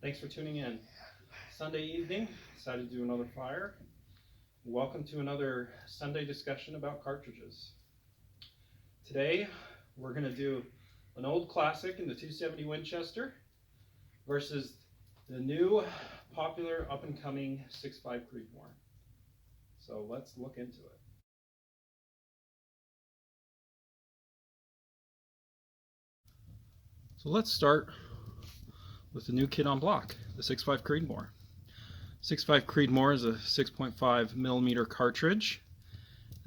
Thanks for tuning in. Sunday evening, decided to do another fire. Welcome to another Sunday discussion about cartridges. Today, we're going to do an old classic in the 270 Winchester versus the new, popular, up-and-coming 6.5 Creedmoor. So let's look into it. So let's start with the new kid on block, the 6.5 Creedmoor. 6.5 Creedmoor is a 6.5 millimeter cartridge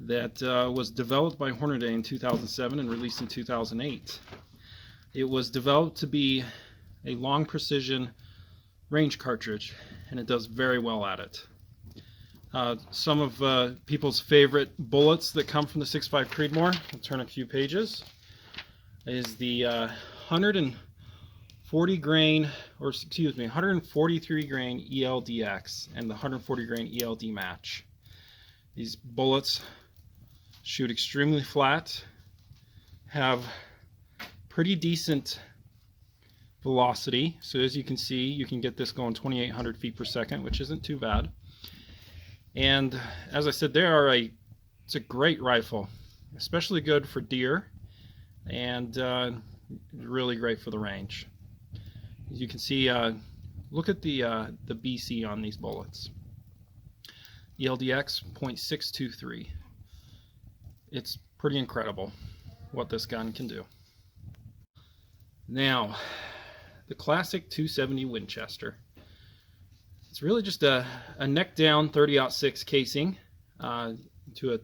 that was developed by Hornady in 2007 and released in 2008. It was developed to be a long precision range cartridge, and it does very well at it. Some of people's favorite bullets that come from the 6.5 Creedmoor, I'll turn a few pages, is the 143 grain ELDX and the 140 grain ELD match. These bullets shoot extremely flat, have pretty decent velocity. So as you can see, you can get this going 2,800 feet per second, which isn't too bad. And as I said, it's a great rifle, especially good for deer, and really great for the range. As you can see, look at the BC on these bullets. ELDX 0.623. It's pretty incredible what this gun can do. Now, the classic 270 Winchester. It's really just a neck down 30-06 casing to a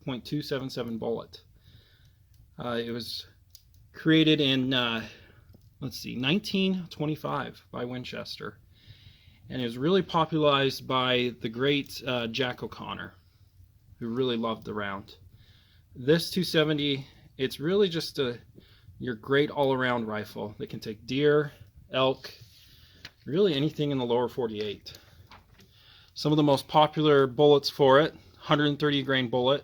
.277 bullet. It was created in 1925 by Winchester, and it was really popularized by the great Jack O'Connor, who really loved the round. This 270, it's really just your great all-around rifle that can take deer, elk, really anything in the lower 48. Some of the most popular bullets for it: 130 grain bullet.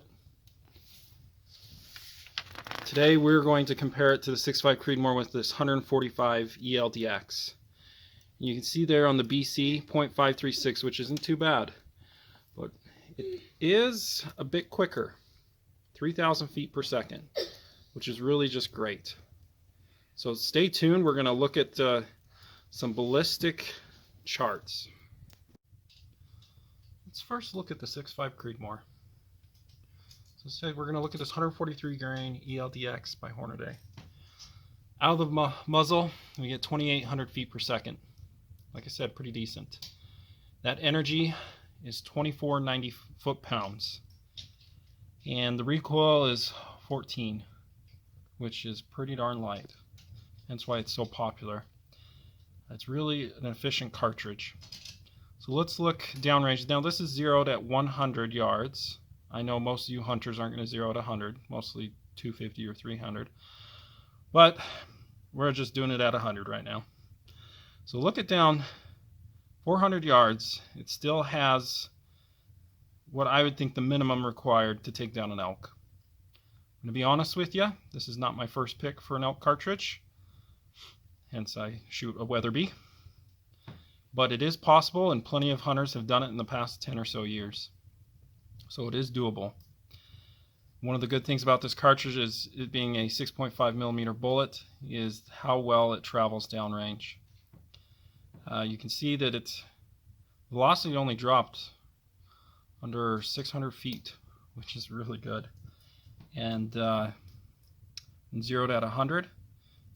Today we're going to compare it to the 6.5 Creedmoor with this 145 ELDX. You can see there on the BC 0.536, which isn't too bad, but it is a bit quicker, 3,000 feet per second, which is really just great. So stay tuned. We're going to look at some ballistic charts. Let's first look at the 6.5 Creedmoor. So we're going to look at this 143 grain ELDX by Hornady. Out of the muzzle, we get 2,800 feet per second. Like I said, pretty decent. That energy is 2490 foot-pounds. And the recoil is 14, which is pretty darn light. Hence why it's so popular. It's really an efficient cartridge. So let's look downrange. Now this is zeroed at 100 yards. I know most of you hunters aren't going to zero at 100, mostly 250 or 300. But we're just doing it at 100 right now. So look at down 400 yards. It still has what I would think the minimum required to take down an elk. I'm going to be honest with you, this is not my first pick for an elk cartridge. Hence I shoot a Weatherby. But it is possible, and plenty of hunters have done it in the past 10 or so years. So it is doable. One of the good things about this cartridge is it being a 6.5 millimeter bullet is how well it travels downrange. You can see that its velocity only dropped under 600 feet, which is really good. And zeroed at 100,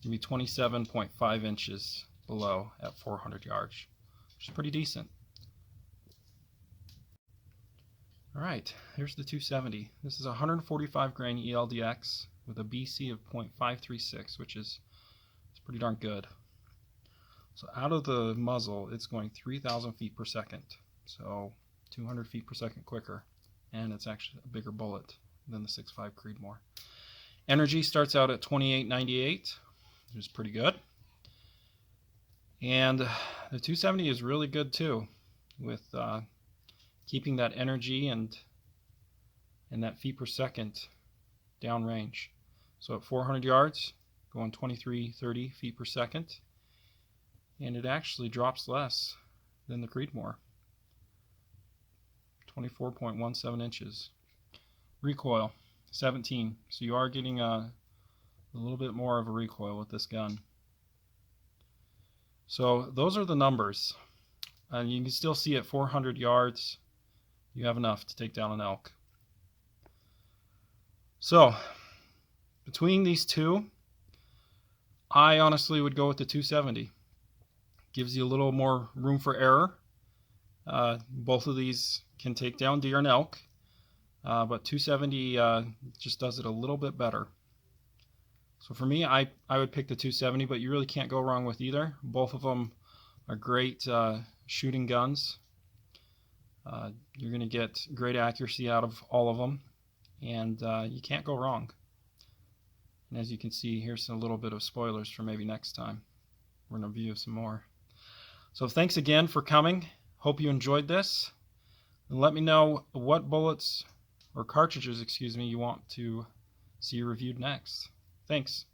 it'll be 27.5 inches below at 400 yards, which is pretty decent. Alright, here's the 270. This is a 145 grain ELDX with a BC of 0.536, which is pretty darn good. So out of the muzzle, it's going 3,000 feet per second, so 200 feet per second quicker, and it's actually a bigger bullet than the 6.5 Creedmoor. Energy starts out at 2898, which is pretty good. And the 270 is really good too, with keeping that energy and that feet per second downrange. So at 400 yards, going 2330 feet per second. and it actually drops less than the Creedmoor. 24.17 inches. Recoil 17, so you are getting a little bit more of a recoil with this gun. So those are the numbers, and you can still see at 400 yards you have enough to take down an elk. So between these two, I honestly would go with the 270. Gives you a little more room for error. Both of these can take down deer and elk, but 270 just does it a little bit better. So for me, I would pick the 270, but you really can't go wrong with either. Both of them are great shooting guns. You're going to get great accuracy out of all of them, and you can't go wrong. And as you can see, here's a little bit of spoilers for maybe next time. We're going to view some more. So thanks again for coming. Hope you enjoyed this. And let me know what bullets, or cartridges, excuse me, you want to see reviewed next. Thanks.